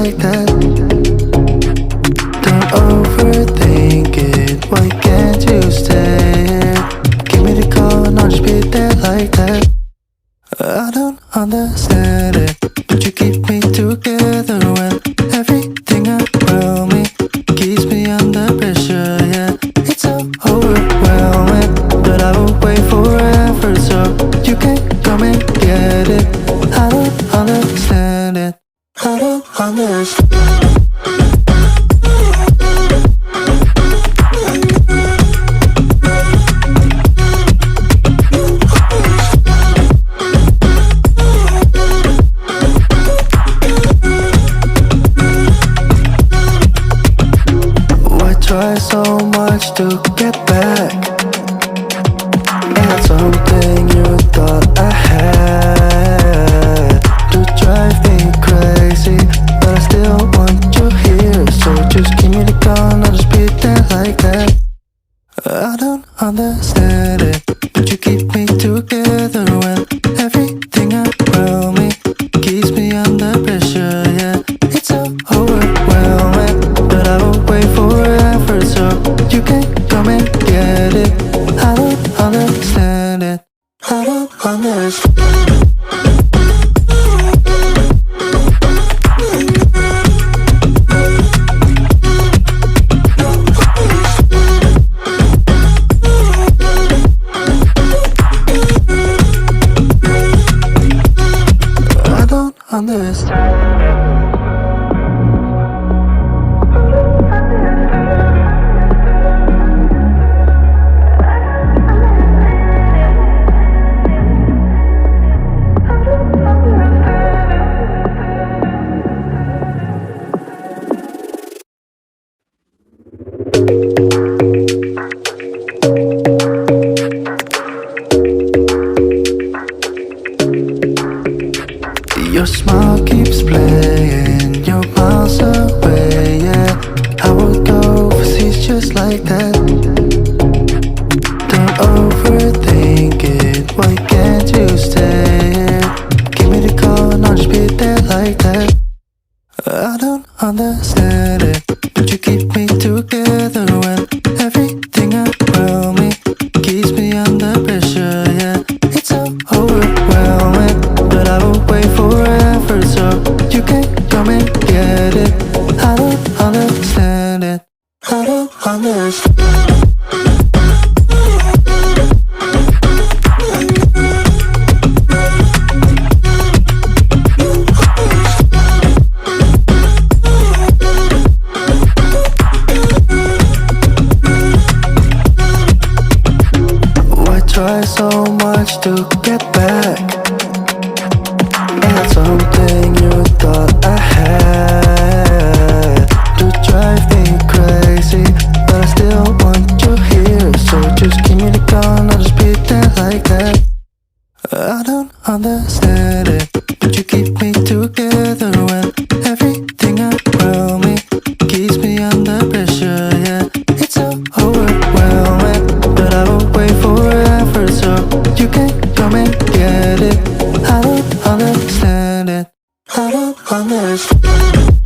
like that. Don't overthink it, why can't you stay here? Give me the call and I'll just be there like that. I don't understand it, but you keep me together when everything around me keeps me under pressure, yeah. It's so overwhelming, but I will wait forever so you can come and get it. I don't understand it, I don't understand. Try so much to get back at something you thought I had to drive me crazy, but I still want you here. So just give me the gun, I'll just be there like that. I don't understand it, but you keep me together when everything around me keeps me under pressure, yeah. It's so overwhelming, but I will wait forever so you can come and get it. I don't understand it, I don't understand. Understand. Your smile keeps playing, you're miles away, yeah. I would go overseas just like that. Don't overthink it, why can't you stay here? Give me the call and I'll just be there like that. I don't understand it, but you keep me together when everything around me keeps me under pressure, yeah. It's so overwhelming, but I will wait forever so you can come and get it. I don't understand it, I don't understand. Try so much to get back at something you thought I had to drive me crazy, but I still want you here. So just give me the gun, I'll just be there like that. I don't understand it, but you keep me together when everything around me keeps me under pressure, yeah. It's so overwhelming, but I will wait forever so you can come and get it. I don't understand it, I don't understand.